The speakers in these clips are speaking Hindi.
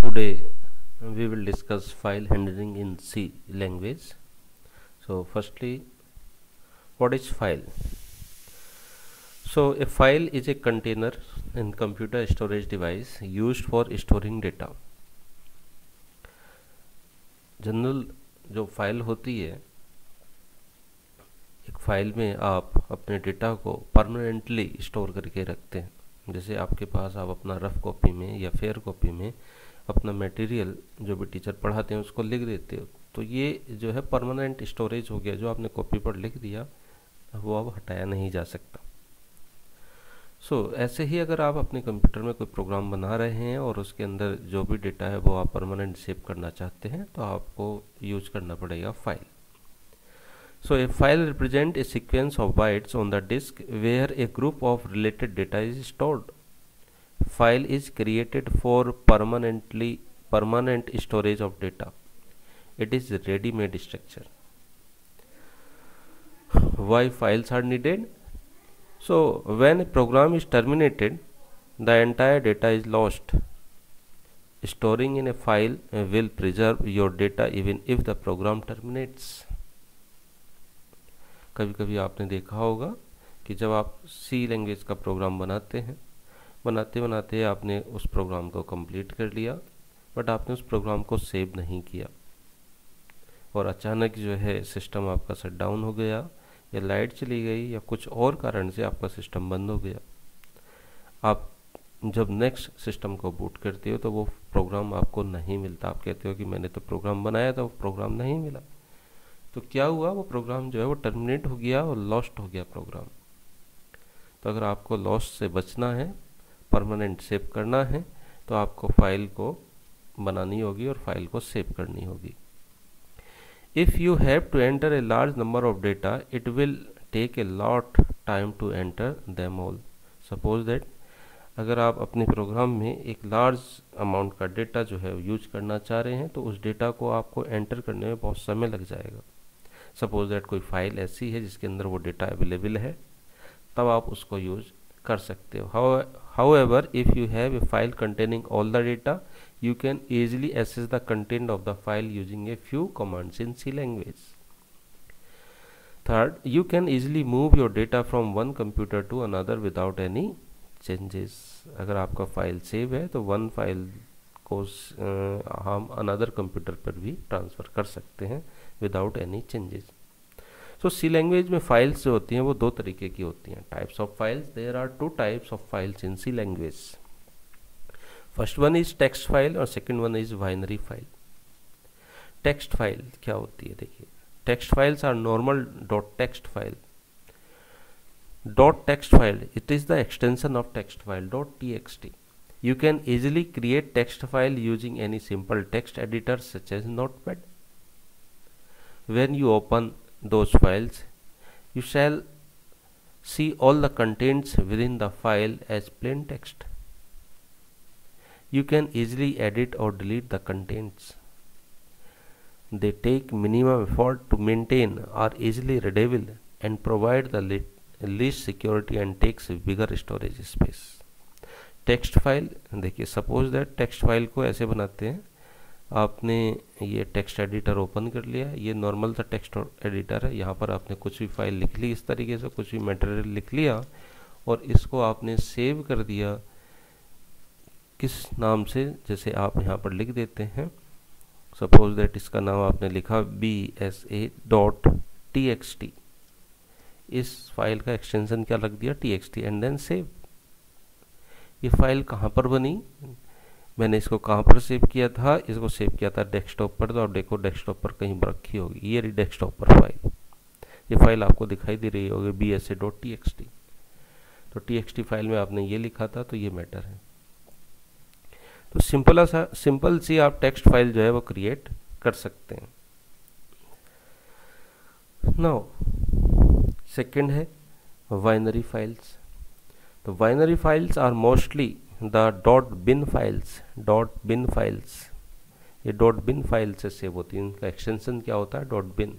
Today we will discuss file handling in C language. So firstly, what is file? So a file is a container in computer storage device used for storing data. General जो फाइल होती है, एक फाइल में आप अपने डेटा को परमानेंटली स्टोर करके रखते हैं। जैसे आपके पास आप अपना रफ कॉपी में या फेयर कॉपी में अपना मटेरियल जो भी टीचर पढ़ाते हैं उसको लिख देते हो, तो ये जो है परमानेंट स्टोरेज हो गया। जो आपने कॉपी पर लिख दिया वो अब हटाया नहीं जा सकता। ऐसे ही अगर आप अपने कंप्यूटर में कोई प्रोग्राम बना रहे हैं और उसके अंदर जो भी डेटा है वो आप परमानेंट सेव करना चाहते हैं, तो आपको यूज करना पड़ेगा file. A file represents a sequence of bytes on the disk where a group of related data is stored. File is created for permanent storage of data. It is ready-made structure. Why files are needed? When a program is terminated, the entire data is lost. Storing in a file will preserve your data even if the program terminates. कभी कभी आपने देखा होगा कि जब आप सी लैंग्वेज का प्रोग्राम बनाते हैं, बनाते बनाते आपने उस प्रोग्राम को कंप्लीट कर लिया, बट आपने उस प्रोग्राम को सेव नहीं किया और अचानक जो है सिस्टम आपका शट डाउन हो गया या लाइट चली गई या कुछ और कारण से आपका सिस्टम बंद हो गया। आप जब नेक्स्ट सिस्टम को बूट करते हो तो वो प्रोग्राम आपको नहीं मिलता। आप कहते हो कि मैंने तो प्रोग्राम बनाया था, वो प्रोग्राम नहीं मिला। तो क्या हुआ, वो प्रोग्राम जो है वो टर्मिनेट हो गया और लॉस्ट हो गया प्रोग्राम। तो अगर आपको लॉस से बचना है, परमानेंट सेव करना है, तो आपको फाइल को बनानी होगी और फाइल को सेव करनी होगी। If you have to enter a large number of data, it will take a lot time to enter them all. Suppose that अगर आप अपने प्रोग्राम में एक लार्ज अमाउंट का डेटा जो है यूज करना चाह रहे हैं, तो उस डेटा को आपको एंटर करने में बहुत समय लग जाएगा। सपोज दैट कोई फाइल ऐसी है जिसके अंदर वो डेटा अवेलेबल है, तब आप उसको यूज कर सकते हो। However, if you have a file containing all the data, you can easily access the content of the file using a few commands in C language. Third, you can easily move your data from one computer to another without any changes. अगर आपका फाइल सेव है तो वन फाइल को हम अनदर कंप्यूटर पर भी ट्रांसफ़र कर सकते हैं without any changes. C language में फाइल्स जो होती हैं वो दो तरीके की होती हैं। Types of files, there are two types of files in C language. First one is text file और second one is binary file. Text file क्या होती है, देखिए, text files are normal dot text file. Dot text file, it is the extension of text file dot txt. You can easily create text file using any simple text editor such as Notepad. When you open those files, you shall see all the contents within the file as plain text. You can easily edit or delete the contents. They take minimum effort to maintain, are easily readable, and provide the least security and takes bigger storage space. Text file, देखिए, सपोज दैट टेक्स्ट फाइल को ऐसे बनाते हैं। आपने ये टेक्स्ट एडिटर ओपन कर लिया, ये नॉर्मल सा टेक्स्ट एडिटर है। यहाँ पर आपने कुछ भी फाइल लिख ली, इस तरीके से कुछ भी मटेरियल लिख लिया और इसको आपने सेव कर दिया किस नाम से, जैसे आप यहाँ पर लिख देते हैं। सपोज दैट इसका नाम आपने लिखा bsa.txt। इस फाइल का एक्सटेंशन क्या लग दिया, txt, एंड देन सेव। ये फाइल कहाँ पर बनी, मैंने इसको कहाँ पर सेव किया था, इसको सेव किया था डेस्कटॉप पर। तो आप देखो डेस्कटॉप पर कहीं रखी होगी, ये रही डेस्कटॉप पर फाइल। ये फाइल आपको दिखाई दे रही होगी bsa.txt। तो txt फाइल में आपने ये लिखा था, तो ये मैटर है। तो सिंपल सी आप टेक्स्ट फाइल जो है वो क्रिएट कर सकते हैं। नाउ सेकंड है बाइनरी फाइल्स। तो binary files are mostly the .bin files. .bin files, ये .bin फाइल से सेव होती है। इनका एक्सटेंशन क्या होता है, .bin।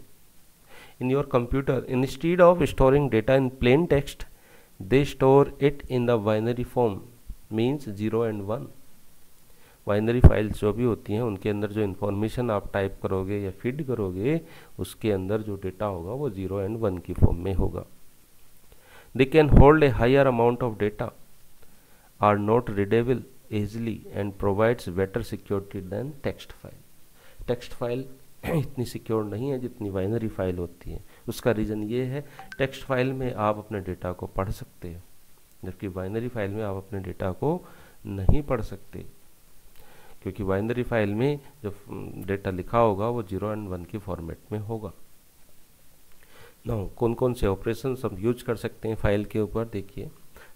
In your computer, instead of storing data in plain text, they store it in the binary form, means 0 and 1। Binary files जो भी होती हैं उनके अंदर जो इन्फॉर्मेशन आप टाइप करोगे या फीड करोगे उसके अंदर जो डेटा होगा वो 0 एंड 1 की फॉर्म में होगा। They can hold a higher amount of data, are not readable easily and provides better security than text file। Text file इतनी सिक्योर नहीं है जितनी बाइनरी फाइल होती है। उसका रीज़न ये है, टेक्स्ट फाइल में आप अपने डेटा को पढ़ सकते हैं, जबकि बाइनरी फाइल में आप अपने डेटा को नहीं पढ़ सकते, क्योंकि बाइनरी फाइल में जो डेटा लिखा होगा वो 0 एंड 1 की फॉर्मेट में होगा। नाउ कौन कौन से ऑपरेशन हम यूज कर सकते हैं फाइल के ऊपर, देखिए।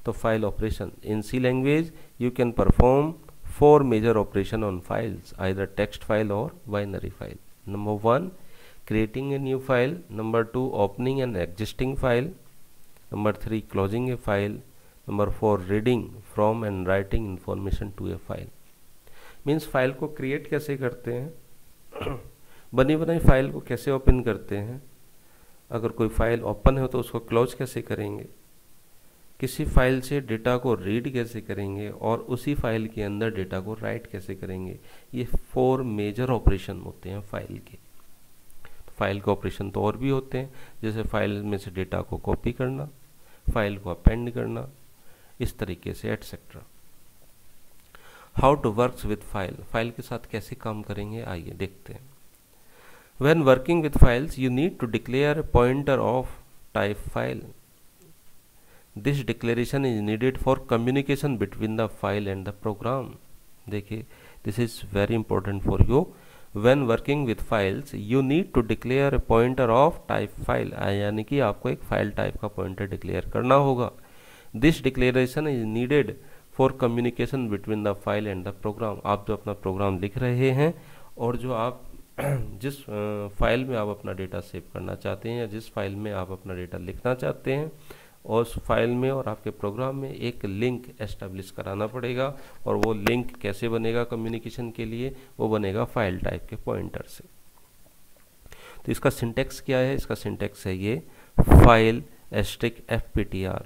तो file operation in C language you can perform 4 major operation on files, either text file और binary file. Number 1, creating a new file. Number 2, opening an existing file. Number 3, closing a file. Number 4, reading from and writing information to a file. Means file को क्रिएट कैसे करते हैं, बनी बनाई फाइल को कैसे ओपन करते हैं, अगर कोई फाइल ओपन है तो उसको क्लोज कैसे करेंगे, किसी फाइल से डेटा को रीड कैसे करेंगे और उसी फाइल के अंदर डेटा को राइट कैसे करेंगे। ये 4 मेजर ऑपरेशन होते हैं फाइल के। फाइल के ऑपरेशन तो और भी होते हैं, जैसे फाइल में से डेटा को कॉपी करना, फाइल को अपेंड करना, इस तरीके से etcetera. How to works with file, file के साथ कैसे काम करेंगे आइए देखते हैं। When working with files you need to declare a pointer of type file. This declaration is needed for communication between the file and the program। देखिए, this is very important for you। When working with files, you need to declare a pointer of type file। यानी कि आपको एक फाइल टाइप का पॉइंटर डिक्लेयर करना होगा। This declaration is needed for communication between the file and the program। आप जो अपना प्रोग्राम लिख रहे हैं और जो आप जिस फाइल में आप अपना डेटा सेव करना चाहते हैं या जिस फाइल में आप अपना डेटा लिखना चाहते हैं, और उस फाइल में और आपके प्रोग्राम में एक लिंक एस्टेब्लिश कराना पड़ेगा। और वो लिंक कैसे बनेगा कम्युनिकेशन के लिए, वो बनेगा फाइल टाइप के पॉइंटर से। तो इसका सिंटेक्स क्या है, इसका सिंटेक्स है ये फाइल *fptr।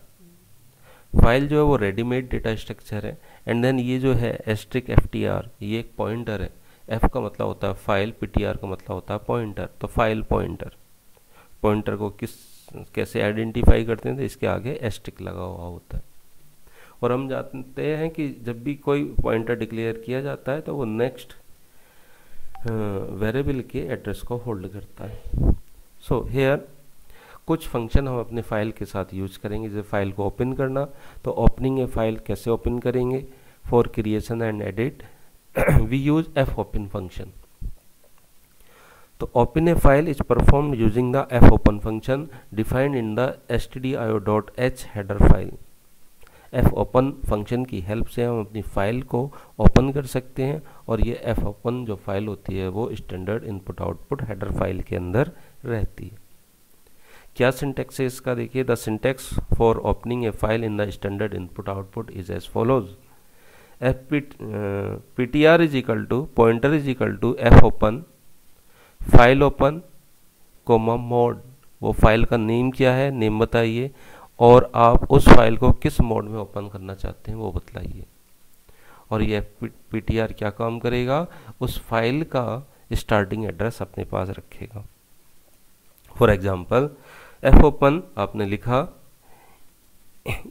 फाइल जो है वो रेडीमेड डेटा स्ट्रक्चर है, एंड देन ये जो है *ftr ये एक पॉइंटर है। f का मतलब होता है फाइल, ptr का मतलब होता है पॉइंटर। तो फाइल पॉइंटर को कैसे आइडेंटिफाई करते हैं, तो इसके आगे एस्ट्रिक लगा हुआ होता है। और हम जानते हैं कि जब भी कोई पॉइंटर डिक्लेयर किया जाता है तो वो नेक्स्ट वेरिएबल के एड्रेस को होल्ड करता है। सो हेयर कुछ फंक्शन हम अपने फाइल के साथ यूज करेंगे। जैसे फाइल को ओपन करना, तो ओपनिंग ए फाइल कैसे ओपन करेंगे, for creation and edit we use fopen function. तो open a file is performed using the fopen function defined in the stdio.h header file। fopen function की हेल्प से हम अपनी फाइल को ओपन कर सकते हैं, और ये fopen जो फाइल होती है वो standard input output header file के अंदर रहती है। क्या सिंटेक्स है इसका, देखिए। The syntax for opening a file in the standard input output is as follows. ptr is equal to pointer is equal to fopen file open comma mode. वो फाइल का नेम क्या है, नेम बताइए, और आप उस फाइल को किस मोड में ओपन करना चाहते हैं वो बतलाइए। और ये ptr क्या काम करेगा, उस फाइल का स्टार्टिंग एड्रेस अपने पास रखेगा। फॉर एग्जांपल fopen आपने लिखा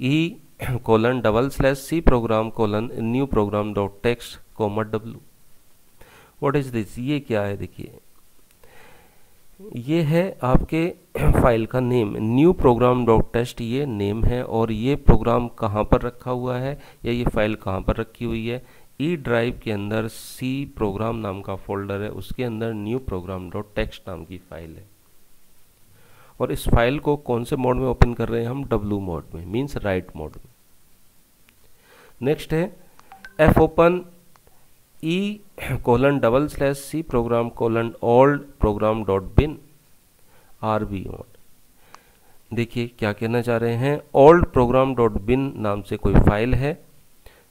e:/c program new program dot text w। What is this, ये क्या है, देखिए ये है आपके फाइल का name, new program dot test ये नेम है। और ये प्रोग्राम कहाँ पर रखा हुआ है या ये फाइल कहाँ पर रखी हुई है, ई ड्राइव के अंदर सी प्रोग्राम नाम का फोल्डर है, उसके अंदर न्यू प्रोग्राम डॉट टेक्स्ट नाम की फाइल है। और इस फाइल को कौन से मोड में ओपन कर रहे हैं हम, W मोड में, मीन्स राइट मोड में। नेक्स्ट है fopen e:/c program old program dot bin RB mode. देखिए क्या कहना चाह रहे हैं, old program dot bin नाम से कोई फाइल है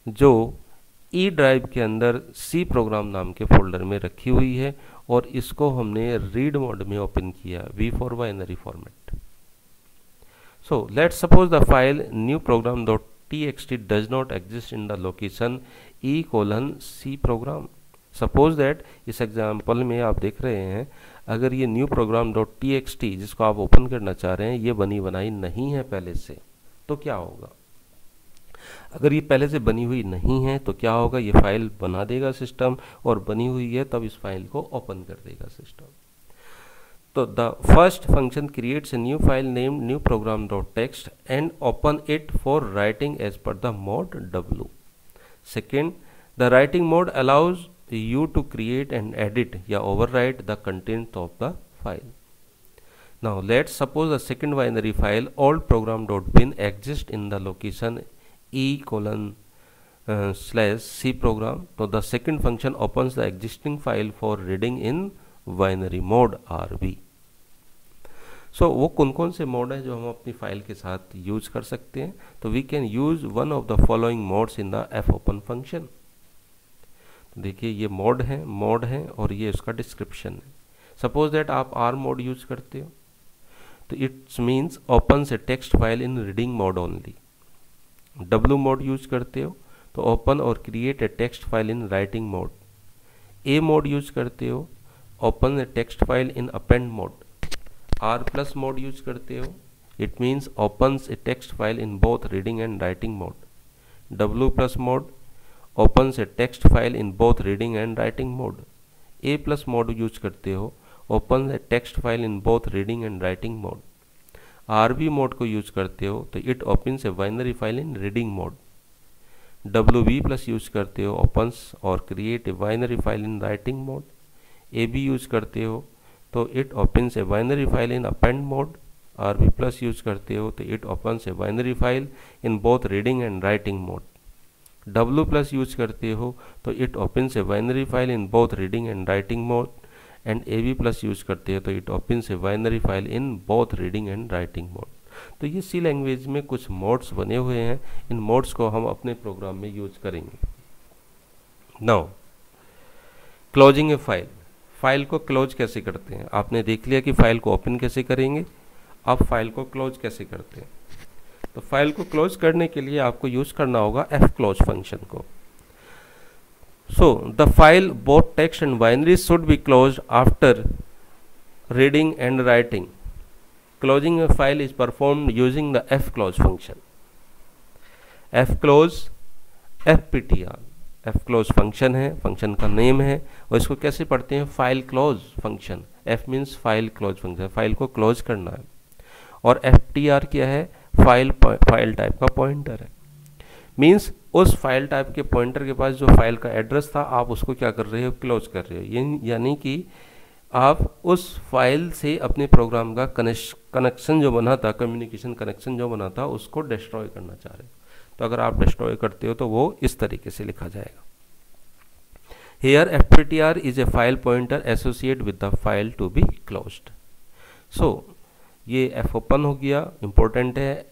जो ई ड्राइव के अंदर सी प्रोग्राम नाम के फोल्डर में रखी हुई है, और इसको हमने रीड मोड में ओपन किया, V for binary format. So let's suppose the file new program.txt does not exist in the location E:C program. Suppose that इस एग्जाम्पल में आप देख रहे हैं, अगर ये न्यू प्रोग्राम .txt जिसको आप ओपन करना चाह रहे हैं ये बनी बनाई नहीं है पहले से, तो क्या होगा? अगर ये पहले से बनी हुई नहीं है तो क्या होगा? ये फाइल बना देगा सिस्टम, और बनी हुई है तब इस फाइल को ओपन कर देगा सिस्टम। तो the first function creates a new file named new program .text and open it for writing as per the mode W। Second, the writing mode allows you to create and edit या overwrite the content of the file. Now let's suppose the second binary file old program.bin exists in the location E:/C program. So the second function opens the existing file for reading in binary mode RB. So वो कौन कौन से मोड है जो हम अपनी फाइल के साथ यूज कर सकते हैं? तो we can use one of the following modes in the fopen function. देखिए ये मोड है और ये उसका डिस्क्रिप्शन है। सपोज दैट आप R मोड यूज करते हो तो it's means opens A text file in reading mode only. W mode use करते हो तो ओपन और create a text file in writing mode. A mode use करते हो open A text file in append mode. R+ mode use करते हो it means opens A text file in both reading and writing mode. W+ mode opens a text file in both reading and writing mode. A+ mode use करते हो opens a text file in both reading and writing mode. RB mode को यूज करते हो तो it opens a binary file in reading mode. WB+ use करते हो opens और create a binary file in writing mode. AB use करते हो तो it opens a binary file in append mode. RB+ use करते हो तो it opens a binary file in both reading and writing mode. W+ use करते हो तो it opens a binary file in both reading and writing mode. And AB+ use करते हो तो it opens a binary file in both reading and writing mode. तो ये सी लैंग्वेज में कुछ मोड्स बने हुए हैं, इन मोड्स को हम अपने प्रोग्राम में यूज करेंगे। नाउ क्लोजिंग ए फाइल को क्लोज कैसे करते हैं? आपने देख लिया कि फाइल को ओपन कैसे करेंगे, अब फाइल को क्लोज कैसे करते हैं? तो फाइल को क्लोज करने के लिए आपको यूज करना होगा fclose फंक्शन को। So the file both text and binary should be closed after reading and writing. Closing A file is performed using the fclose function. fclose fptr fclose function है, फंक्शन का नेम है, और इसको कैसे पढ़ते हैं? File close function. f means file close function, file को क्लोज करना है। और ftr क्या है? फाइल टाइप का पॉइंटर है। मीन्स उस फाइल टाइप के पॉइंटर के पास जो फाइल का एड्रेस था आप उसको क्या कर रहे हो? क्लोज कर रहे हो। यानी कि आप उस फाइल से अपने प्रोग्राम का कनेक्शन जो बना था, कम्युनिकेशन कनेक्शन जो बना था, उसको डिस्ट्रॉय करना चाह रहे हो। तो अगर आप डिस्ट्रॉय करते हो तो वो इस तरीके से लिखा जाएगा। Here fptr is a file pointer associate with the file to be closed. So ये fopen हो गया, इंपॉर्टेंट है,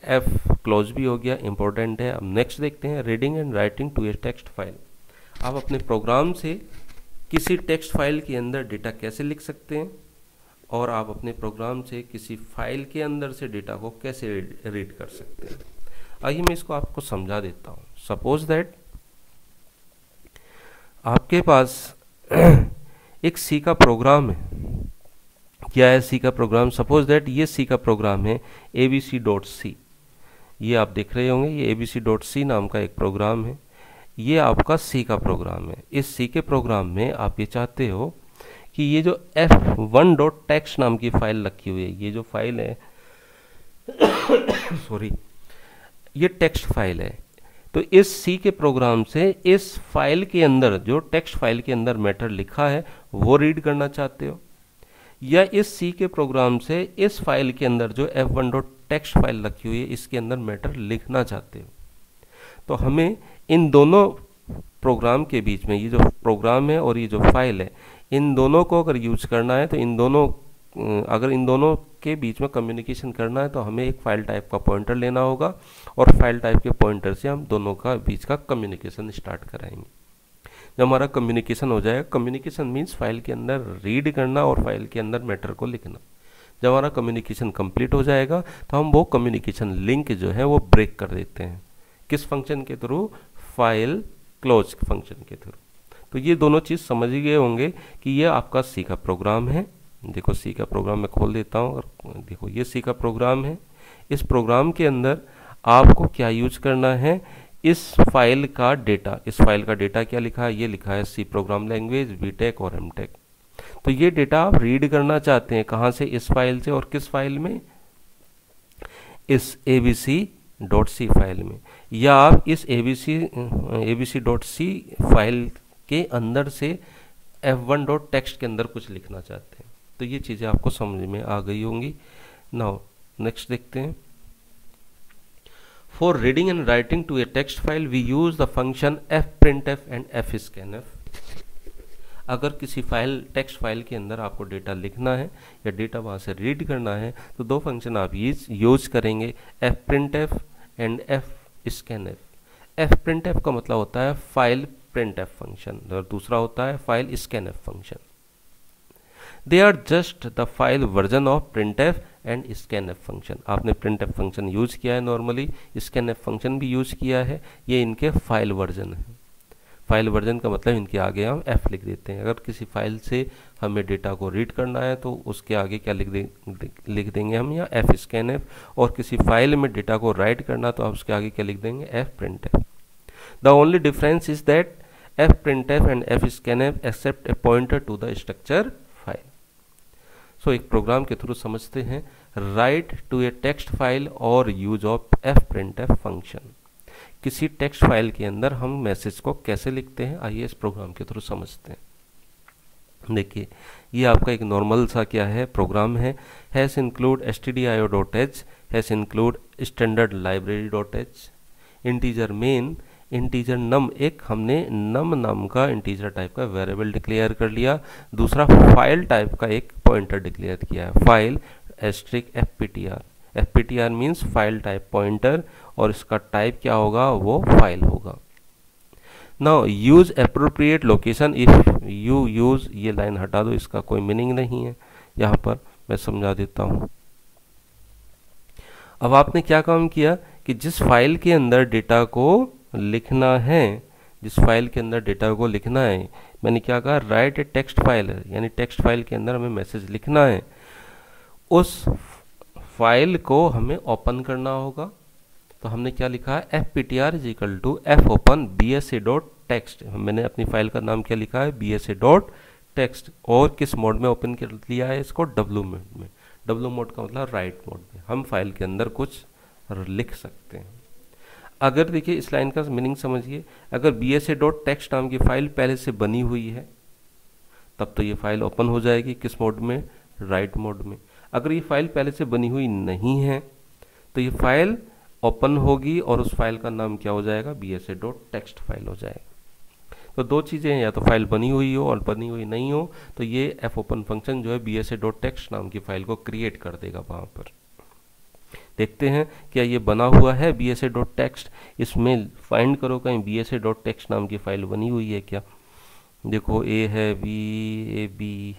fclose भी हो गया, इंपॉर्टेंट है। अब नेक्स्ट देखते हैं reading and writing to a text file. आप अपने प्रोग्राम से किसी टेक्स्ट फाइल के अंदर डेटा कैसे लिख सकते हैं, और आप अपने प्रोग्राम से किसी फाइल के अंदर से डेटा को कैसे रीड कर सकते हैं। आइए मैं इसको आपको समझा देता हूँ। सपोज दैट आपके पास एक सी का प्रोग्राम है। क्या है सी का प्रोग्राम? सपोज दैट ये सी का प्रोग्राम है abc.c। ये आप देख रहे होंगे, ये abc.c नाम का एक प्रोग्राम है। ये आपका सी का प्रोग्राम है। इस सी के प्रोग्राम में आप ये चाहते हो कि ये जो f1.text नाम की फाइल रखी हुई है, ये जो फाइल है सॉरी, ये टेक्स्ट फाइल है। तो इस सी के प्रोग्राम से इस फाइल के अंदर जो टेक्स्ट फाइल के अंदर मैटर लिखा है वो रीड करना चाहते हो, या इस सी के प्रोग्राम से इस फाइल के अंदर जो f1.text फाइल रखी हुई है इसके अंदर मैटर लिखना चाहते हो। तो हमें इन दोनों प्रोग्राम के बीच में, ये जो प्रोग्राम है और ये जो फाइल है, इन दोनों को अगर यूज करना है तो अगर इन दोनों के बीच में कम्युनिकेशन करना है तो हमें एक फाइल टाइप का पॉइंटर लेना होगा, और फाइल टाइप के पॉइंटर से हम दोनों का बीच का कम्युनिकेशन स्टार्ट कराएंगे। जब हमारा कम्युनिकेशन हो जाएगा, कम्युनिकेशन मीन्स फाइल के अंदर रीड करना और फाइल के अंदर मैटर को लिखना। जब हमारा कम्युनिकेशन कंप्लीट हो जाएगा तो हम वो कम्युनिकेशन लिंक जो है वो ब्रेक कर देते हैं। किस फंक्शन के थ्रू? फाइल क्लोज फंक्शन के थ्रू। तो ये दोनों चीज़ समझ गए होंगे कि ये आपका सी का प्रोग्राम है। देखो सी का प्रोग्राम मैं खोल देता हूँ और देखो ये सी का प्रोग्राम है। इस प्रोग्राम के अंदर आपको क्या यूज करना है, इस फाइल का डेटा, इस फाइल का डेटा क्या लिखा है, ये लिखा है सी प्रोग्राम लैंग्वेज बीटेक और एमटेक। तो ये डेटा आप रीड करना चाहते हैं कहाँ से, इस फाइल से, और किस फाइल में, इस abc.c फाइल में, या आप इस abc.c फाइल के अंदर से f1.txt के अंदर कुछ लिखना चाहते हैं। तो ये चीज़ें आपको समझ में आ गई होंगी। नाउ नेक्स्ट देखते हैं। For reading and writing to a text file we use the function fprintf and fscanf। अगर किसी फाइल टेक्स्ट फाइल के अंदर आपको डेटा लिखना है या डेटा वहाँ से रीड करना है तो दो फंक्शन आप यूज करेंगे, fprintf एंड fscanf। fprintf का मतलब होता है फाइल printf फंक्शन और दूसरा होता है file scanf function. They are just the file version of printf and scanf function. आपने printf फंक्शन यूज किया है नॉर्मली, scanf फंक्शन भी यूज किया है, ये इनके फाइल वर्जन है। फाइल वर्जन का मतलब इनके आगे हम f लिख देते हैं। अगर किसी फाइल से हमें डेटा को रीड करना है तो उसके आगे क्या लिख देंगे हम, या fscanf, और किसी फाइल में डेटा को राइट करना तो आप उसके आगे क्या लिख देंगे, fprintf। The only difference is that fprintf and fscanf accept a pointer to the structure file. So एक प्रोग्राम के थ्रू समझते हैं write to a text file और यूज ऑफ fprintf फंक्शन। किसी टेक्स्ट फाइल के अंदर हम मैसेज को कैसे लिखते हैं, आइए इस प्रोग्राम के थ्रू समझते हैं। देखिए ये आपका एक नॉर्मल सा क्या है प्रोग्राम है, hash include stdio.h, hash include standard library, integer main, integer num, एक हमने नम नाम का इंटीजर टाइप का वेरिएबल डिक्लेयर कर लिया, दूसरा फाइल टाइप का एक पॉइंटर डिक्लेयर किया है, file *fptr। fptr means file type pointer और इसका टाइप क्या होगा, वो फाइल होगा। Now use appropriate location if you use, ये लाइन हटा दो, इसका कोई मीनिंग नहीं है, यहाँ पर मैं समझा देता हूँ। अब आपने क्या काम किया कि जिस फाइल के अंदर डेटा को लिखना है, जिस फाइल के अंदर डेटा को लिखना है, मैंने क्या कहा, राइट ए टेक्स्ट फाइल, यानी टेक्स्ट फाइल के अंदर हमें मैसेज लिखना है, उस फाइल को हमें ओपन करना होगा। तो हमने क्या लिखा है, fptr is equal to fopen bsa.txt। मैंने अपनी फाइल का नाम क्या लिखा है, bsa.txt, और किस मोड में ओपन कर लिया है इसको, w मोड में। w मोड का मतलब राइट मोड में, हम फाइल के अंदर कुछ लिख सकते हैं। अगर देखिए इस लाइन का मीनिंग समझिए, अगर bsa.txt नाम की फाइल पहले से बनी हुई है तब तो ये फाइल ओपन हो जाएगी, किस मोड में, राइट मोड में। अगर ये फाइल पहले से बनी हुई नहीं है तो ये फाइल ओपन होगी और उस फाइल का नाम क्या हो जाएगा, bsa.txt फाइल हो जाएगा। तो दो चीज़ें हैं, या तो फाइल बनी हुई हो और बनी हुई नहीं हो तो ये fopen फंक्शन जो है bsa.txt नाम की फाइल को क्रिएट कर देगा वहाँ पर। देखते हैं क्या ये बना हुआ है bsa.txt, इसमें फाइंड करो कहीं bsa.txt नाम की फाइल बनी हुई है क्या। देखो ए है, बी, ए बी,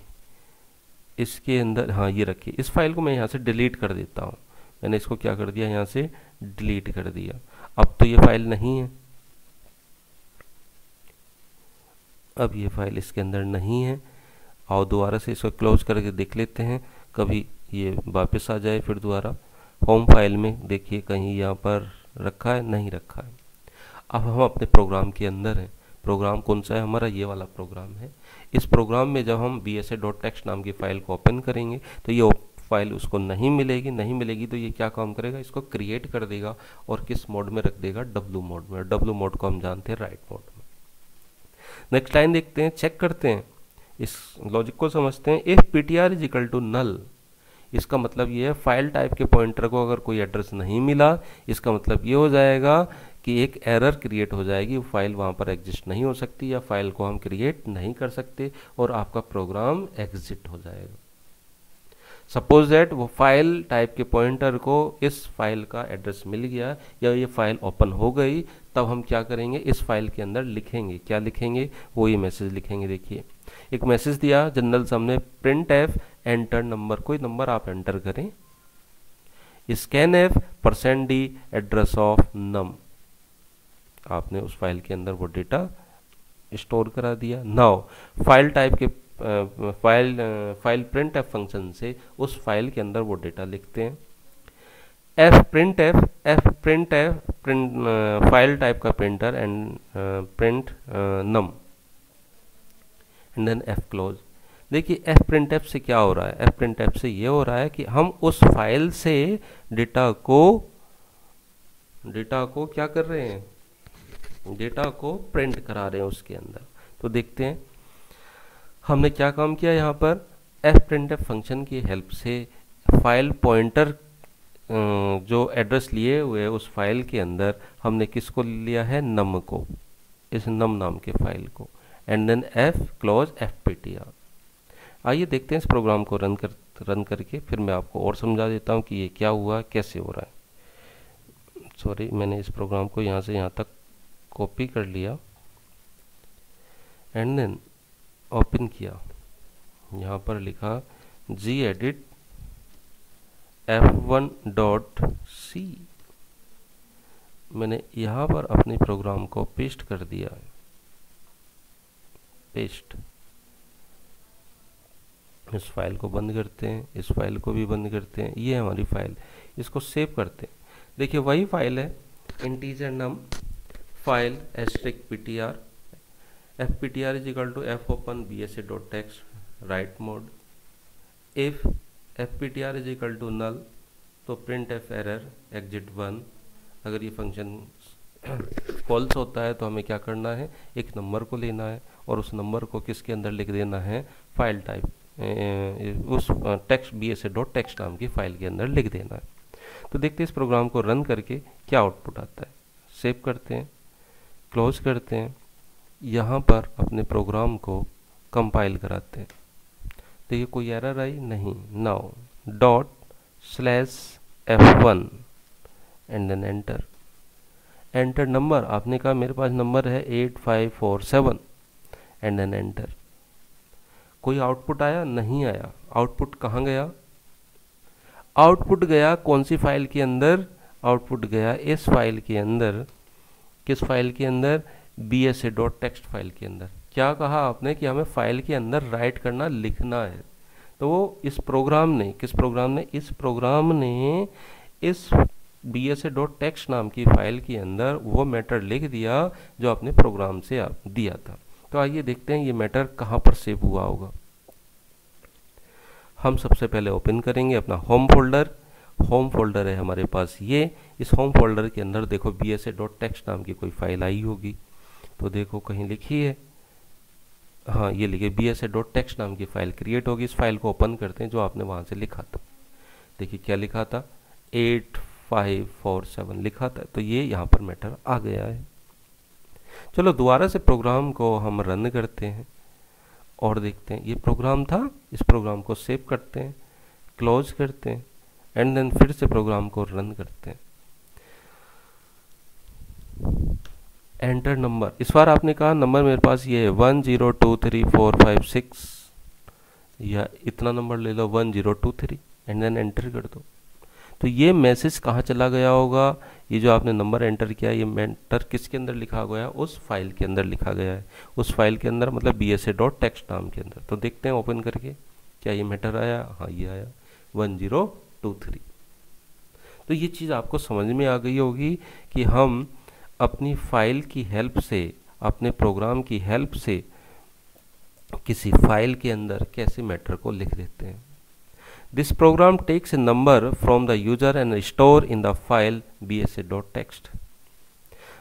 इसके अंदर, हाँ ये रखिए। इस फाइल को मैं यहाँ से डिलीट कर देता हूँ, मैंने इसको क्या कर दिया, यहाँ से डिलीट कर दिया। अब तो ये फाइल नहीं है, अब ये फाइल इसके अंदर नहीं है। आओ दोबारा से इसको क्लोज करके देख लेते हैं, कभी ये वापस आ जाए फिर दोबारा। होम फाइल में देखिए कहीं यहाँ पर रखा है, नहीं रखा है। अब हम अपने प्रोग्राम के अंदर हैं। प्रोग्राम कौन सा है हमारा, ये वाला प्रोग्राम है। इस प्रोग्राम में जब हम bsa.txt नाम की फाइल को ओपन करेंगे तो ये फाइल उसको नहीं मिलेगी, नहीं मिलेगी तो ये क्या काम करेगा, इसको क्रिएट कर देगा और किस मोड में रख देगा, w मोड में। w मोड को हम जानते हैं राइट मोड में। नेक्स्ट लाइन देखते हैं, चेक करते हैं, इस लॉजिक को समझते हैं। If ptr is equal to null, इसका मतलब ये है फाइल टाइप के पॉइंटर को अगर कोई एड्रेस नहीं मिला, इसका मतलब ये हो जाएगा कि एक एरर क्रिएट हो जाएगी, वो फाइल वहाँ पर एग्जिस्ट नहीं हो सकती या फाइल को हम क्रिएट नहीं कर सकते और आपका प्रोग्राम एग्जिट हो जाएगा। सपोज दैट वो फाइल टाइप के पॉइंटर को इस फाइल का एड्रेस मिल गया या ये फाइल ओपन हो गई, तब हम क्या करेंगे, इस फाइल के अंदर लिखेंगे, क्या लिखेंगे, वो ये मैसेज लिखेंगे। देखिए एक मैसेज दिया जनरल सामने, printf एंटर नंबर, कोई नंबर आप एंटर करें, scanf %d address of num, आपने उस फाइल के अंदर वो डेटा स्टोर करा दिया। नाउ फाइल टाइप के फाइल प्रिंट एफ फंक्शन से उस फाइल के अंदर वो डेटा लिखते हैं। एफ प्रिंट फाइल टाइप का printer and print num and then F close. देखिए एफ प्रिंट एफ से क्या हो रहा है, एफ प्रिंट एफ से ये हो रहा है कि हम उस फाइल से डेटा को क्या कर रहे हैं, डेटा को प्रिंट करा रहे हैं उसके अंदर। तो देखते हैं हमने क्या काम किया यहाँ पर। एफ प्रिंट एफ फंक्शन की हेल्प से फाइल पॉइंटर जो एड्रेस लिए हुए उस फाइल के अंदर हमने किसको लिया है, नम को, इस नम नाम के फाइल को, and then F close fptr। आइए देखते हैं इस प्रोग्राम को रन करके, फिर मैं आपको और समझा देता हूँ कि ये क्या हुआ, कैसे हो रहा है। सॉरी, मैंने इस प्रोग्राम को यहाँ से यहाँ तक कॉपी कर लिया एंड देन ओपन किया। यहाँ पर लिखा gedit f1.c। मैंने यहाँ पर अपने प्रोग्राम को पेस्ट कर दिया है, पेस्ट। इस फाइल को बंद करते हैं, इस फाइल को भी बंद करते हैं। ये हमारी फाइल, इसको सेव करते हैं। देखिए वही फाइल है, integer num file *ptr fptr is equal to f open bsa.text write mode. If fptr is equal to null तो प्रिंट एफ एरर एग्जिट 1। अगर ये फंक्शन फॉल्स होता है तो हमें क्या करना है, एक नंबर को लेना है और उस नंबर को किसके अंदर लिख देना है, फाइल टाइप उस टेक्स्ट bsa.text नाम की फाइल के अंदर लिख देना है। तो देखते हैं इस प्रोग्राम को रन करके क्या आउटपुट आता है। सेव करते हैं, क्लोज करते हैं, यहाँ पर अपने प्रोग्राम को कंपाइल कराते हैं। देखिए कोई एरर आई नहीं। Now ./f1 and then enter number. आपने कहा मेरे पास नंबर है 8547 एंड देन एंटर। कोई आउटपुट आया? नहीं आया। आउटपुट कहाँ गया? आउटपुट गया कौन सी फाइल के अंदर? आउटपुट गया इस फाइल के अंदर। किस फाइल के अंदर? bsa.text फाइल के अंदर। क्या कहा आपने कि हमें फाइल के अंदर राइट करना, लिखना है। तो वो इस प्रोग्राम ने, किस प्रोग्राम ने? इस प्रोग्राम ने इस bsa.text नाम की फाइल के अंदर वो मैटर लिख दिया जो आपने प्रोग्राम से दिया था। तो आइए देखते हैं ये मैटर कहाँ पर सेव हुआ होगा। हम सबसे पहले ओपन करेंगे अपना होम फोल्डर। होम फोल्डर है हमारे पास ये। इस होम फोल्डर के अंदर देखो bsa.text नाम की कोई फाइल आई होगी। तो देखो कहीं लिखी है, हाँ ये लिखे bsa.text नाम की फाइल क्रिएट होगी। इस फाइल को ओपन करते हैं जो आपने वहाँ से लिखा था। देखिए क्या लिखा था, 8547 लिखा था। तो ये यहाँ पर मैटर आ गया है। चलो दोबारा से प्रोग्राम को हम रन करते हैं और देखते हैं ये प्रोग्राम था। इस प्रोग्राम को सेव करते हैं, क्लोज करते हैं एंड देन फिर से प्रोग्राम को रन करते हैं। Enter number. इस बार आपने कहा नंबर मेरे पास ये है 1023456 या इतना नंबर ले लो 1023 एंड देन एंटर कर दो। तो ये मैसेज कहाँ चला गया होगा? ये जो आपने नंबर एंटर किया, ये मैटर किसके अंदर लिखा गया? उस फाइल के अंदर लिखा गया है। उस फाइल के अंदर मतलब bsa.text नाम के अंदर। तो देखते हैं ओपन करके क्या ये मैटर आया। हाँ ये आया 1023। तो ये चीज़ आपको समझ में आ गई होगी कि हम अपनी फाइल की हेल्प से, अपने प्रोग्राम की हेल्प से किसी फाइल के अंदर कैसे मैटर को लिख देते हैं। This program takes a number from the user and store in the file bsa.text.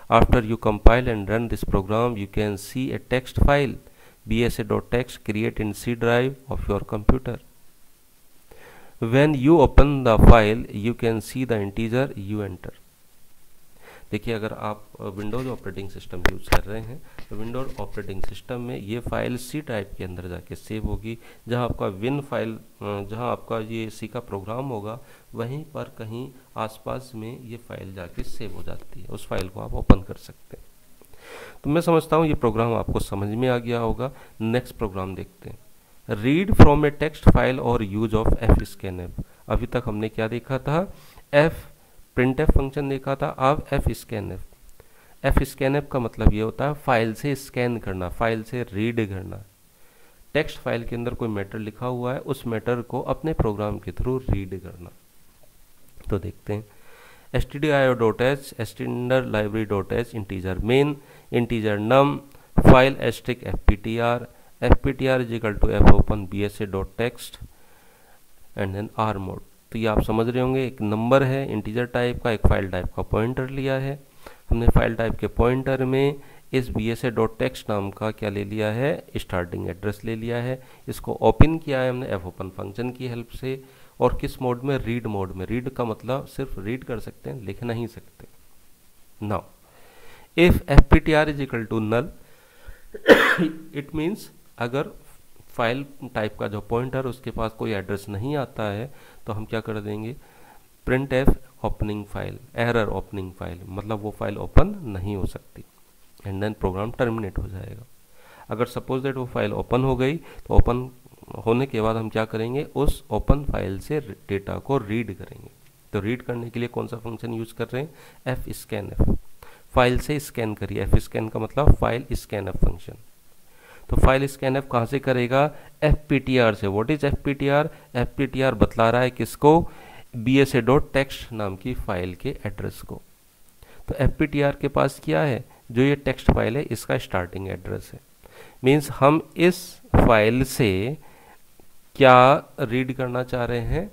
After you compile and run this program, you can see a text file bsa.text create in C drive of your computer. When you open the file, you can see the integer you enter. देखिए अगर आप विंडोज़ ऑपरेटिंग सिस्टम यूज़ कर रहे हैं तो विंडोज़ ऑपरेटिंग सिस्टम में ये फाइल सी टाइप के अंदर जाके सेव होगी। जहां आपका विन फाइल, जहां आपका ये सी का प्रोग्राम होगा वहीं पर कहीं आसपास में ये फाइल जाके सेव हो जाती है। उस फाइल को आप ओपन कर सकते हैं। तो मैं समझता हूँ ये प्रोग्राम आपको समझ में आ गया होगा। नेक्स्ट प्रोग्राम देखते हैं। Read from A text file और यूज ऑफ fscanf। अभी तक हमने क्या देखा था? प्रिंटफ फंक्शन देखा था। अब fscanf। एफ स्कैन एफ का मतलब ये होता है फाइल से स्कैन करना, फाइल से रीड करना। टेक्स्ट फाइल के अंदर कोई मैटर लिखा हुआ है, उस मैटर को अपने प्रोग्राम के थ्रू रीड करना। तो देखते हैं stdio.h stdio.library.h integer main integer num file asterisk fptr is equal to fopen bsa.text and then r mode. तो ये आप समझ रहे होंगे, एक नंबर है इंटीजर टाइप का, एक फाइल टाइप का पॉइंटर लिया है हमने। फाइल टाइप के पॉइंटर में इस bsa.text नाम का क्या ले लिया है, स्टार्टिंग एड्रेस ले लिया है। इसको ओपन किया है हमने fopen फंक्शन की हेल्प से, और किस मोड में, रीड मोड में। रीड का मतलब सिर्फ रीड कर सकते हैं, लिख नहीं सकते। Now if fptr is equal to null, it means अगर फाइल टाइप का जो पॉइंटर उसके पास कोई एड्रेस नहीं आता है तो हम क्या कर देंगे, print F opening file, error opening file, मतलब वो फाइल ओपन नहीं हो सकती, एंड देन प्रोग्राम टर्मिनेट हो जाएगा। अगर सपोज दैट वो फाइल ओपन हो गई तो ओपन होने के बाद हम क्या करेंगे, उस ओपन फाइल से डेटा को रीड करेंगे। तो रीड करने के लिए कौन सा फंक्शन यूज कर रहे हैं, एफ स्कैन एफ, फाइल से स्कैन करिए। एफ स्कैन का मतलब फाइल स्कैन एफ फंक्शन। तो फाइल स्कैन एफ कहाँ से करेगा, fptr से। व्हाट इज fptr, fptr बतला रहा है किसको, bsa.text नाम की फाइल के एड्रेस को। तो fptr के पास क्या है, जो ये टेक्स्ट फाइल है इसका स्टार्टिंग एड्रेस है। मीन्स हम इस फाइल से क्या रीड करना चाह रहे हैं,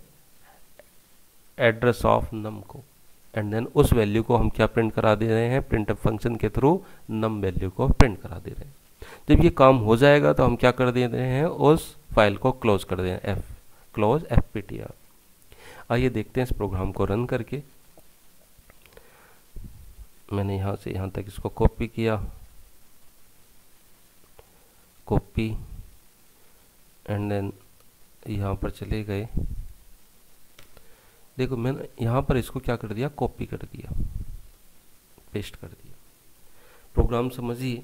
एड्रेस ऑफ नम को, एंड देन उस वैल्यू को हम क्या प्रिंट करा दे रहे हैं, प्रिंटफ फंक्शन के थ्रू नम वैल्यू को प्रिंट करा दे रहे हैं। जब ये काम हो जाएगा तो हम क्या कर दे रहे हैं, उस फाइल को क्लोज कर दें, क्लोज fptr। आइए देखते हैं इस प्रोग्राम को रन करके। मैंने यहाँ से यहाँ तक इसको कॉपी किया, कॉपी, एंड देन यहाँ पर चले गए। देखो मैंने यहाँ पर इसको क्या कर दिया, कॉपी कर दिया, पेस्ट कर दिया। प्रोग्राम समझिए,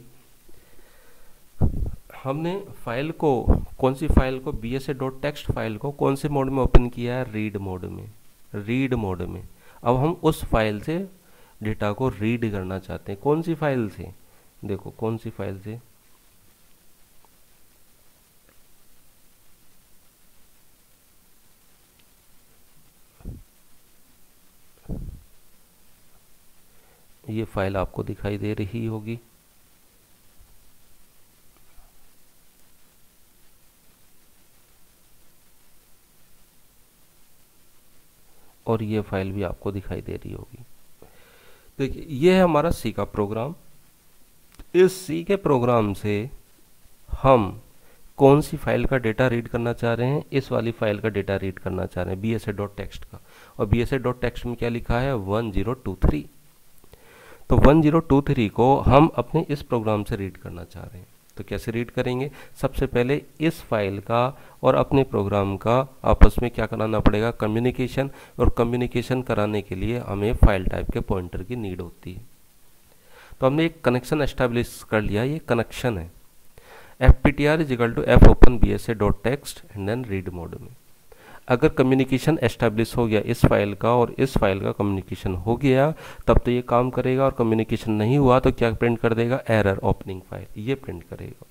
हमने फाइल को, कौन सी फाइल को, bsa.text फाइल को कौन से मोड में ओपन किया है, रीड मोड में, रीड मोड में। अब हम उस फाइल से डेटा को रीड करना चाहते हैं। कौन सी फाइल से, देखो कौन सी फाइल से, ये फाइल आपको दिखाई दे रही होगी, और ये फाइल भी आपको दिखाई दे रही होगी। देखिए ये है हमारा सी का प्रोग्राम। इस सी के प्रोग्राम से हम कौन सी फाइल का डेटा रीड करना चाह रहे हैं, इस वाली फाइल का डेटा रीड करना चाह रहे हैं, bsa.text का। और bsa.text में क्या लिखा है, 1023। तो 1023 को हम अपने इस प्रोग्राम से रीड करना चाह रहे हैं। तो कैसे रीड करेंगे, सबसे पहले इस फाइल का और अपने प्रोग्राम का आपस में क्या कराना पड़ेगा, कम्युनिकेशन। और कम्युनिकेशन कराने के लिए हमें फाइल टाइप के पॉइंटर की नीड होती है। तो हमने एक कनेक्शन एस्टेब्लिश कर लिया, ये कनेक्शन है, fptr is equal to fopen bsa.text and then read mode में। अगर कम्युनिकेशन एस्टेब्लिश हो गया इस फाइल का और इस फाइल का कम्युनिकेशन हो गया, तब तो ये काम करेगा। और कम्युनिकेशन नहीं हुआ तो क्या प्रिंट कर देगा, एरर ओपनिंग फाइल, ये प्रिंट करेगा।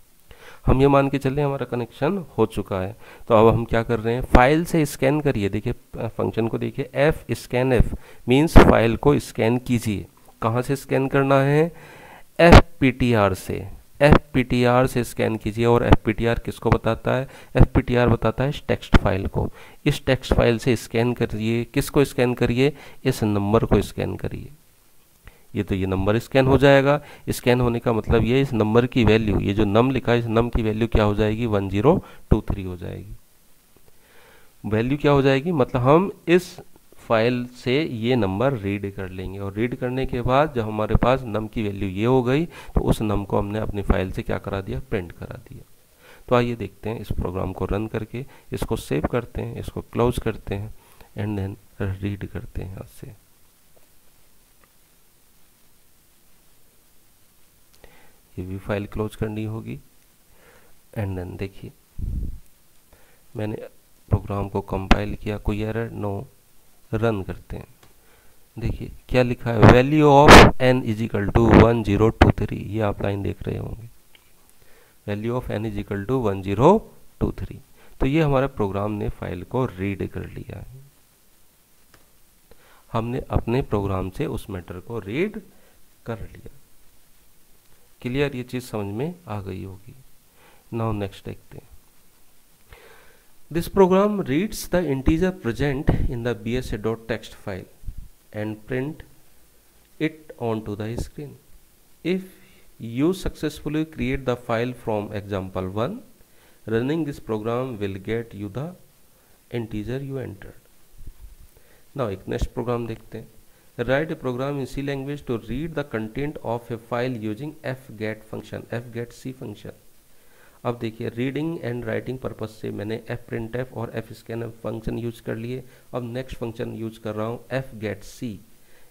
हम ये मान के चले हमारा कनेक्शन हो चुका है। तो अब हम क्या कर रहे हैं, फाइल से स्कैन करिए। देखिए फंक्शन को देखिए, F scan F means file को स्कैन कीजिए। कहाँ से स्कैन करना है, fptr से, fptr से स्कैन कीजिए। और fptr किसको बताता है, fptr बताता है टेक्स्ट फाइल को। इस टेक्स्ट फाइल से स्कैन करिए, किसको स्कैन करिए, इस नंबर को स्कैन करिए। ये तो ये नंबर स्कैन हो जाएगा। स्कैन होने का मतलब ये, इस नंबर की वैल्यू, ये जो नम लिखा है इस नम की वैल्यू क्या हो जाएगी, 1023 हो जाएगी। वैल्यू क्या हो जाएगी, मतलब हम इस फाइल से ये नंबर रीड कर लेंगे। और रीड करने के बाद जब हमारे पास नम की वैल्यू ये हो गई तो उस नम को हमने अपनी फाइल से क्या करा दिया, प्रिंट करा दिया। तो आइए देखते हैं इस प्रोग्राम को रन करके, इसको सेव करते हैं, इसको क्लोज करते हैं एंड देन रीड करते हैं यहाँ से। ये भी फाइल क्लोज करनी होगी एंड देन देखिए मैंने प्रोग्राम को कंपाइल किया, कोई एरर नो, रन करते हैं। देखिए क्या लिखा है, value of n is equal to 1023, ये आप लाइन देख रहे होंगे, value of n is equal to 1023। तो ये हमारे प्रोग्राम ने फाइल को रीड कर लिया है, हमने अपने प्रोग्राम से उस मैटर को रीड कर लिया। क्लियर, ये चीज समझ में आ गई होगी। नाउ नेक्स्ट देखते हैं। This program reads the integer present in the bsa.txt file and print it onto the screen. If you successfully create the file from example1, running this program will get you the integer you entered. Now एक next program देखते हैं। Write a program in C language to read the content of a file using fget function, fgetc function. अब देखिए रीडिंग एंड राइटिंग पर्पज से मैंने fprintf और fscanf फंक्शन यूज कर लिए। अब नेक्स्ट फंक्शन यूज कर रहा हूँ fgetc।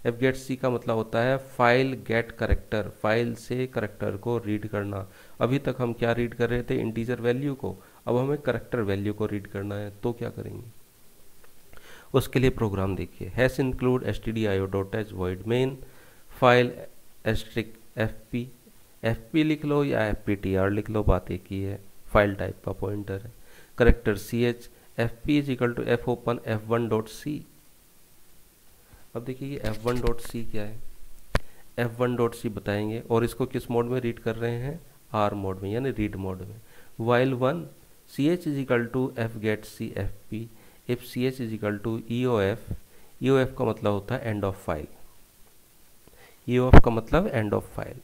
fgetc का मतलब होता है फाइल गेट करेक्टर, फाइल से करेक्टर को रीड करना। अभी तक हम क्या रीड कर रहे थे, इंटीजर वैल्यू को, अब हमें करेक्टर वैल्यू को रीड करना है, तो क्या करेंगे उसके लिए प्रोग्राम देखिए। Hash include stdio.h void main file fp fp लिख लो या fptr लिख लो, बात एक ही है, फाइल टाइप का पॉइंटर है। Character ch fp is equal to f open f1.c। अब देखिए ये f1.c क्या है, f1.c बताएंगे, और इसको किस मोड में रीड कर रहे हैं, r मोड में, यानी रीड मोड में। while 1 ch is equal to fgetc fp if ch is equal to eof का मतलब होता है एंड ऑफ फाइल, eof का मतलब एंड ऑफ फाइल।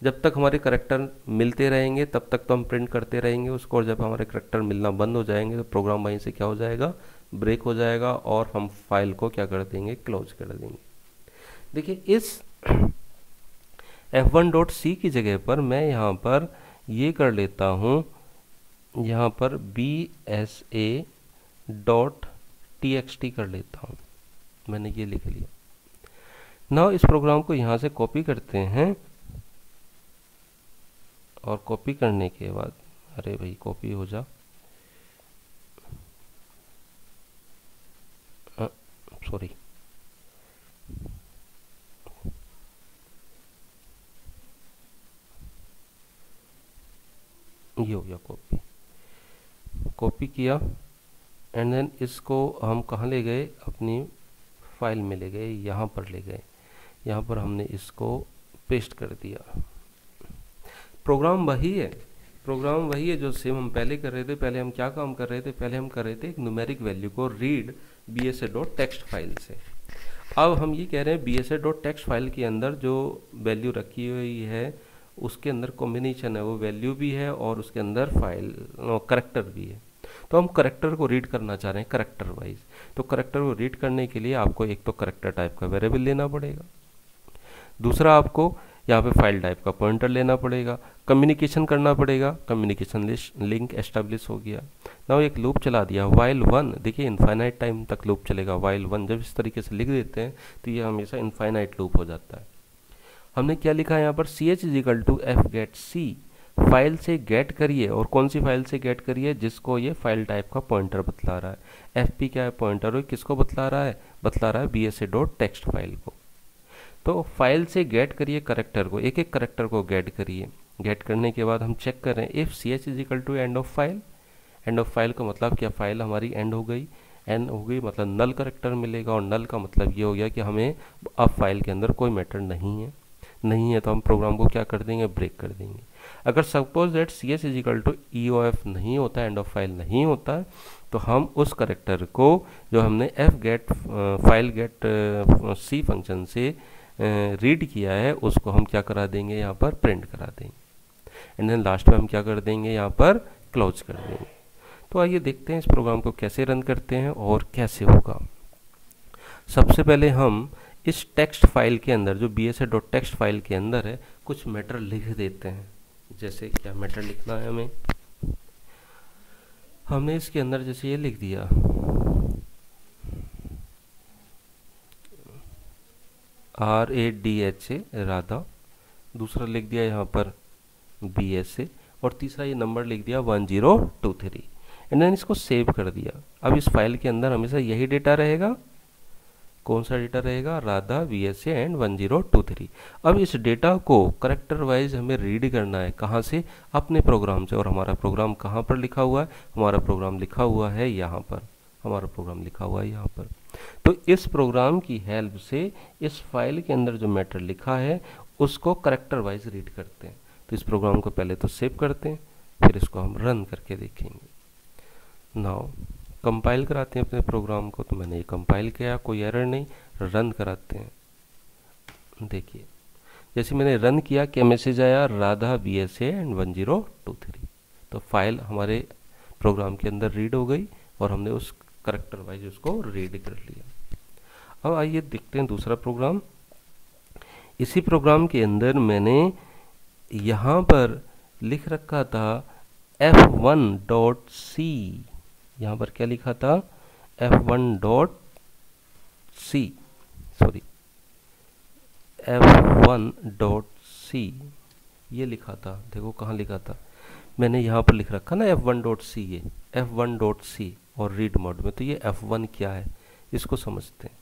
जब तक हमारे करेक्टर मिलते रहेंगे तब तक तो हम प्रिंट करते रहेंगे उसको, और जब हमारे करेक्टर मिलना बंद हो जाएंगे तो प्रोग्राम वहीं से क्या हो जाएगा, ब्रेक हो जाएगा, और हम फाइल को क्या कर देंगे, क्लोज कर देंगे। देखिए इस f1.c की जगह पर मैं यहाँ पर ये कर लेता हूँ, यहाँ पर bsa.txt कर लेता हूँ, मैंने ये लिख लिया। नाउ इस प्रोग्राम को यहाँ से कॉपी करते हैं, और कॉपी करने के बाद, अरे भाई कॉपी हो जा, सॉरी, ये हो गया कॉपी, कॉपी किया एंड देन इसको हम कहाँ ले गए, अपनी फाइल में ले गए, यहाँ पर ले गए, यहाँ पर हमने इसको पेस्ट कर दिया। प्रोग्राम वही है, प्रोग्राम वही है जो सेम हम पहले कर रहे थे। पहले हम क्या काम कर रहे थे, पहले हम कर रहे थे एक न्यूमेरिक वैल्यू को रीड bsa.txt फाइल से। अब हम ये कह रहे हैं bsa.txt फाइल के अंदर जो वैल्यू रखी हुई है उसके अंदर कॉम्बिनेशन है, वो वैल्यू भी है और उसके अंदर फाइल करेक्टर भी है। तो हम करेक्टर को रीड करना चाह रहे हैं करेक्टर वाइज। तो करेक्टर को रीड करने के लिए आपको एक तो करेक्टर टाइप का वेरिएबल लेना पड़ेगा, दूसरा आपको यहाँ पे फाइल टाइप का पॉइंटर लेना पड़ेगा, कम्युनिकेशन करना पड़ेगा, कम्युनिकेशन लिंक एस्टेब्लिश हो गया। ना एक लूप चला दिया while 1, देखिए इनफाइनाइट टाइम तक लूप चलेगा while 1। जब इस तरीके से लिख देते हैं तो ये हमेशा इनफाइनाइट लूप हो जाता है। हमने क्या लिखा है यहाँ पर, ch is equal to fgetc, file से गेट करिए, और कौन सी फाइल से गेट करिए, जिसको ये फाइल टाइप का पॉइंटर बतला रहा है। fp क्या है, पॉइंटर, और किसको बतला रहा है, बतला रहा है bsa.txt फाइल को। तो फाइल से गेट करिए करेक्टर को, एक एक करेक्टर को गेट करिए। गेट करने के बाद हम चेक कर रहे हैं if ch is equal to end of file. End of file का मतलब क्या, फाइल हमारी एंड हो गई, एंड हो गई मतलब नल करेक्टर मिलेगा, और नल का मतलब ये हो गया कि हमें अब फाइल के अंदर कोई मैटर नहीं है तो हम प्रोग्राम को क्या कर देंगे, ब्रेक कर देंगे। अगर suppose that ch is equal to eof नहीं होता, एंड ऑफ फाइल नहीं होता है, तो हम उस करेक्टर को जो हमने fget file get c function से रीड किया है उसको हम क्या करा देंगे, यहाँ पर प्रिंट करा देंगे, एंड देन लास्ट में हम क्या कर देंगे, यहाँ पर क्लोज कर देंगे। तो आइए देखते हैं इस प्रोग्राम को कैसे रन करते हैं और कैसे होगा। सबसे पहले हम इस टेक्स्ट फाइल के अंदर, जो bsa.txt फाइल के अंदर है, कुछ मैटर लिख देते हैं। जैसे क्या मैटर लिखना है हमें, हमने इसके अंदर जैसे ये लिख दिया RADHA राधा, दूसरा लिख दिया यहाँ पर BSA, और तीसरा ये नंबर लिख दिया 1023, एंड देन इसको सेव कर दिया। अब इस फाइल के अंदर हमेशा यही डेटा रहेगा, कौन सा डेटा रहेगा? Radha, VSA and 1023। अब इस डेटा को करेक्टर वाइज हमें रीड करना है, कहाँ से? अपने प्रोग्राम से। और हमारा प्रोग्राम कहाँ पर लिखा हुआ है? हमारा प्रोग्राम लिखा हुआ है यहाँ पर, हमारा प्रोग्राम लिखा हुआ है यहाँ पर। तो इस प्रोग्राम की हेल्प से इस फाइल के अंदर जो मैटर लिखा है उसको करेक्टर वाइज रीड करते हैं। तो इस प्रोग्राम को पहले तो सेव करते हैं, फिर इसको हम रन करके देखेंगे। नाउ कंपाइल कराते हैं अपने प्रोग्राम को। तो मैंने ये कंपाइल किया, कोई एरर नहीं। रन कराते हैं। देखिए जैसे मैंने रन किया, क्या मैसेज आया? Radha, VSA and 1023। तो फाइल हमारे प्रोग्राम के अंदर रीड हो गई और हमने उस करेक्टर वाइज उसको रीड कर लिया। अब आइए देखते हैं दूसरा प्रोग्राम। इसी प्रोग्राम के अंदर मैंने यहाँ पर लिख रखा था f1.c। यहाँ पर क्या लिखा था? f1.c, सॉरी f1.c ये लिखा था। देखो कहाँ लिखा था, मैंने यहाँ पर लिख रखा ना f1.c, ये f1.c और रीड मोड में। तो ये f1 क्या है इसको समझते हैं।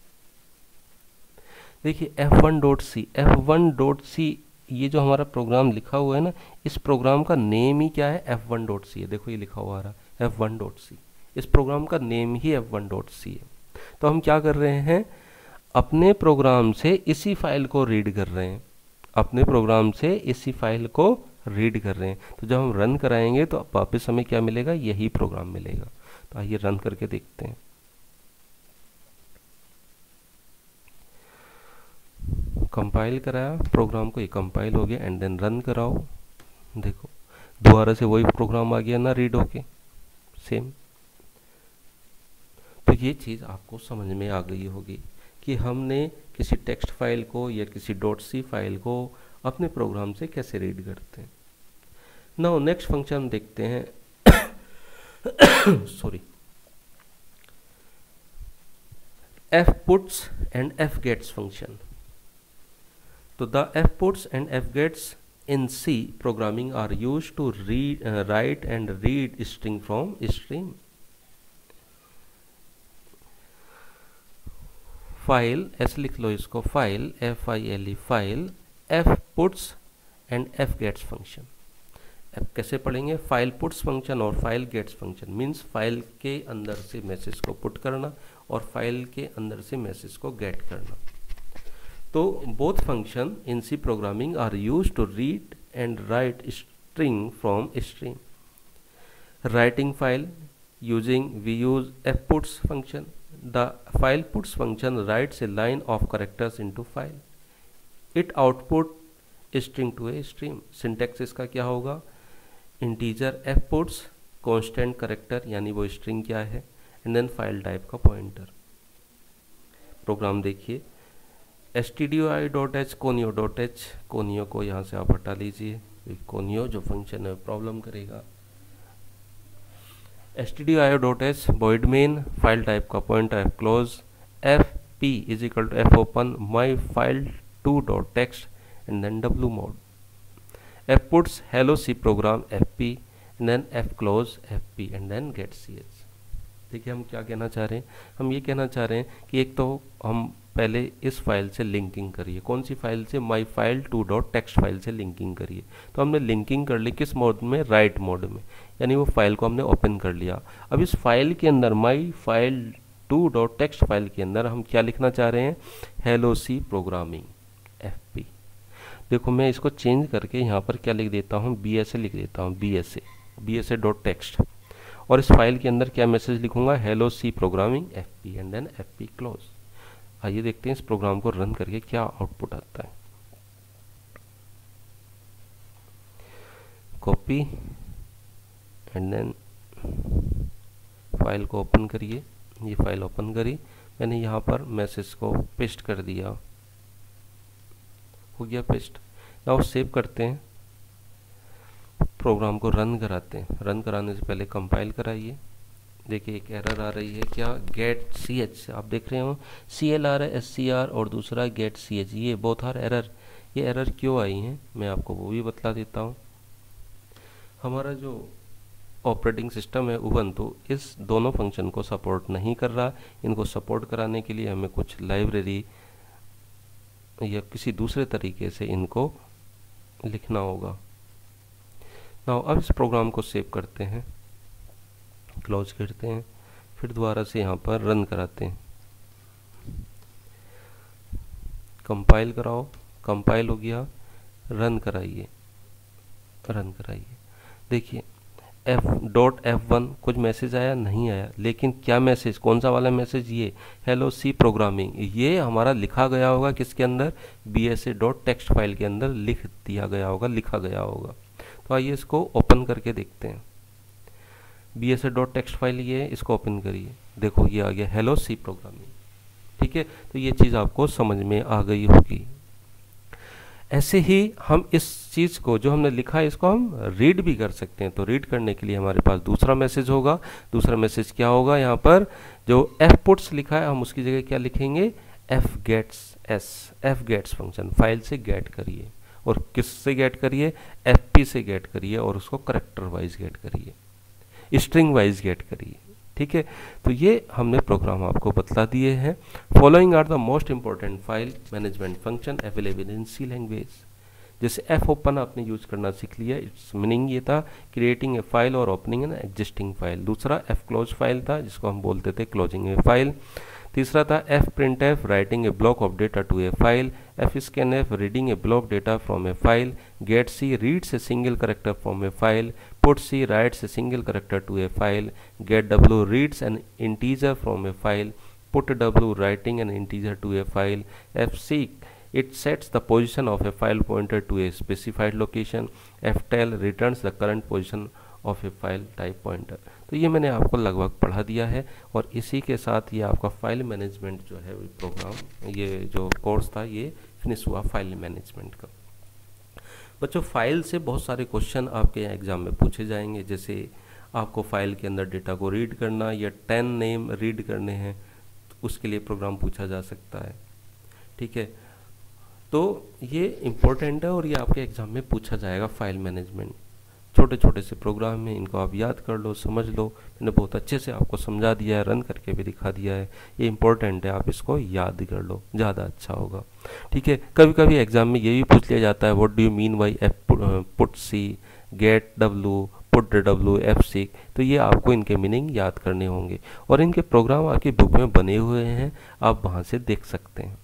देखिए f1.c ये जो हमारा प्रोग्राम लिखा हुआ है ना, इस प्रोग्राम का नेम ही क्या है? f1.c है। देखो ये लिखा हुआ आ रहा है f1.c, इस प्रोग्राम का नेम ही f1.c है। तो हम क्या कर रहे हैं? अपने प्रोग्राम से इसी फाइल को रीड कर रहे हैं, अपने प्रोग्राम से इसी फाइल को रीड कर रहे हैं। तो जब हम रन कराएंगे तो वापस हमें क्या मिलेगा? यही प्रोग्राम मिलेगा। तो आइए रन करके देखते हैं। कंपाइल कराया प्रोग्राम को, ये कंपाइल हो गया एंड देन रन कराओ। देखो दोबारा से वही प्रोग्राम आ गया ना रीड होके, सेम। तो ये चीज़ आपको समझ में आ गई होगी कि हमने किसी टेक्स्ट फाइल को या किसी .c फाइल को अपने प्रोग्राम से कैसे रीड करते हैं। नाउ नेक्स्ट फंक्शन देखते हैं sorry, fputs and fgets function. So the fputs and fgets in C programming are used to write and read string from stream. File ऐसे लिख लो इसको, file FILE file fputs and fgets function. अब कैसे पढ़ेंगे? फाइल पुट्स फंक्शन और file gets function means file के अंदर से मैसेज को पुट करना और फाइल के अंदर से मैसेज को गेट करना। तो both function in C programming are used to read and write string from stream. Writing file using we use fputs function. The file puts function writes a line of characters into file. It output string to a stream. Syntax इसका क्या होगा? इंटीजर fputs constant character यानी वो स्ट्रिंग क्या है, एंड देन फाइल टाइप का पॉइंटर। प्रोग्राम देखिए stdoi.h conio.h, कोनियो को यहाँ से आप हटा लीजिए, कोनियो जो फंक्शन है प्रॉब्लम करेगा। stdio.h void main, file type का pointer close, fp is equal to f open my file 2.txt and then w mode, fputs hello c program fp and then fclose fp and then get ch। देखिए हम क्या कहना चाह रहे हैं? हम ये कहना चाह रहे हैं कि एक तो हम पहले इस फाइल से लिंकिंग करिए। कौन सी फाइल से? माई फाइल 2.txt फाइल से लिंकिंग करिए। तो हमने लिंकिंग कर ली किस मोड में? राइट मोड में, यानी वो फाइल को हमने ओपन कर लिया। अब इस फाइल के अंदर माई फाइल 2.txt फाइल के अंदर हम क्या लिखना चाह रहे हैं? Hello C programming fp। देखो मैं इसको चेंज करके यहाँ पर क्या लिख देता हूँ? bsa लिख देता हूँ, bsa.txt। और इस फाइल के अंदर क्या मैसेज लिखूंगा? Hello C programming fp and then fp close. आइए देखते हैं इस प्रोग्राम को रन करके क्या आउटपुट आता है। कॉपी एंड देन फाइल को ओपन करिए। ये फाइल ओपन करी, मैंने यहाँ पर मैसेज को पेस्ट कर दिया, हो गया पेस्ट। नाउ सेव करते हैं, प्रोग्राम को रन कराते हैं। रन कराने से पहले कंपाइल कराइए। देखिए एक एरर आ रही है, क्या? Get ch। आप देख रहे हो CL आ रहा है SCR और दूसरा गेट ch, ये बोथ आर एरर। ये एरर क्यों आई हैं मैं आपको वो भी बतला देता हूँ। हमारा जो ऑपरेटिंग सिस्टम है उबंटू इस दोनों फंक्शन को सपोर्ट नहीं कर रहा। इनको सपोर्ट कराने के लिए हमें कुछ लाइब्रेरी या किसी दूसरे तरीके से इनको लिखना होगा। नाउ अब इस प्रोग्राम को सेव करते हैं, क्लोज करते हैं, फिर दोबारा से यहाँ पर रन कराते हैं। कंपाइल कराओ, कंपाइल हो गया, रन कराइए, रन कराइए। देखिए F.F1 कुछ मैसेज आया नहीं आया, लेकिन क्या मैसेज, कौन सा वाला मैसेज, ये हेलो सी प्रोग्रामिंग, ये हमारा लिखा गया होगा किसके अंदर, bsa.txt फाइल के अंदर लिख दिया गया होगा, लिखा गया होगा। तो आइए इसको ओपन करके देखते हैं। bsa.txt फाइल ये, इसको ओपन करिए, देखो ये आ गया हेलो सी प्रोग्रामिंग। ठीक है, तो ये चीज़ आपको समझ में आ गई होगी। ऐसे ही हम इस चीज़ को जो हमने लिखा है इसको हम रीड भी कर सकते हैं। तो रीड करने के लिए हमारे पास दूसरा मैसेज होगा। दूसरा मैसेज क्या होगा, यहाँ पर जो f पुट्स लिखा है हम उसकी जगह क्या लिखेंगे, f गेट्स फंक्शन, फाइल से गेट करिए, और किससे गेट करिए, fp से गेट करिए, और उसको करेक्टर वाइज गेट करिए, स्ट्रिंग वाइज गेट करिए। ठीक है, तो ये हमने प्रोग्राम आपको बतला दिए हैं। Following are the most important file management function available in C language. जैसे एफ ओपन आपने यूज करना सीख लिया, इट्स मीनिंग ये था क्रिएटिंग ए फाइल और ओपनिंग एन एग्जिस्टिंग फाइल। दूसरा एफ क्लोज फाइल था जिसको हम बोलते थे क्लोजिंग ए फाइल। तीसरा था F print F writing a block of data to a file, F scan F reading a block data from a file, get C reads a single character from a file, put c writes a single character to a file, get w reads an integer from a file, put w writing an integer to a file, fseek it sets the position of a file pointer to a specified location, ftell returns the current position of a file type pointer। तो ये मैंने आपको लगभग पढ़ा दिया है, और इसी के साथ ये आपका फाइल मैनेजमेंट जो है प्रोग्राम, ये जो कोर्स था ये फिनिश हुआ फाइल मैनेजमेंट का। बच्चों फाइल से बहुत सारे क्वेश्चन आपके एग्जाम में पूछे जाएंगे। जैसे आपको फाइल के अंदर डेटा को रीड करना या 10 नेम रीड करने हैं, तो उसके लिए प्रोग्राम पूछा जा सकता है। ठीक है, तो ये इम्पोर्टेंट है और ये आपके एग्जाम में पूछा जाएगा। फाइल मैनेजमेंट छोटे छोटे से प्रोग्राम में, इनको आप याद कर लो, समझ लो। मैंने बहुत अच्छे से आपको समझा दिया है, रन करके भी दिखा दिया है। ये इंपॉर्टेंट है, आप इसको याद कर लो, ज़्यादा अच्छा होगा। ठीक है, कभी कभी एग्जाम में ये भी पूछ लिया जाता है what do you mean by F put C, get W, put W, F seek. तो ये आपको इनके मीनिंग याद करने होंगे, और इनके प्रोग्राम आपकी बुक में बने हुए हैं, आप वहाँ से देख सकते हैं।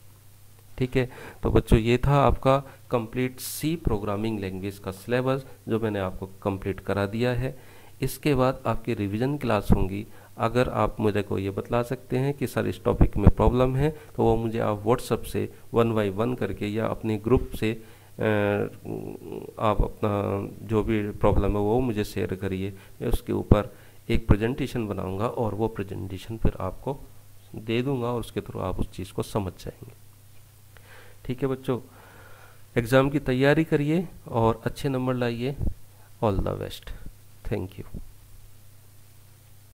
ठीक है, तो बच्चों ये था आपका कंप्लीट सी प्रोग्रामिंग लैंग्वेज का सिलेबस जो मैंने आपको कंप्लीट करा दिया है। इसके बाद आपकी रिवीजन क्लास होंगी। अगर आप मुझे को ये बतला सकते हैं कि सर इस टॉपिक में प्रॉब्लम है, तो वो मुझे आप व्हाट्सएप से 1 बाय 1 करके या अपने ग्रुप से आप अपना जो भी प्रॉब्लम है वो मुझे शेयर करिए। मैं उसके ऊपर एक प्रेजेंटेशन बनाऊंगा और वो प्रेजेंटेशन फिर आपको दे दूंगा, और उसके थ्रू आप उस चीज़ को समझ जाएंगे। ठीक है बच्चों, एग्ज़ाम की तैयारी करिए और अच्छे नंबर लाइए। All the best, thank you.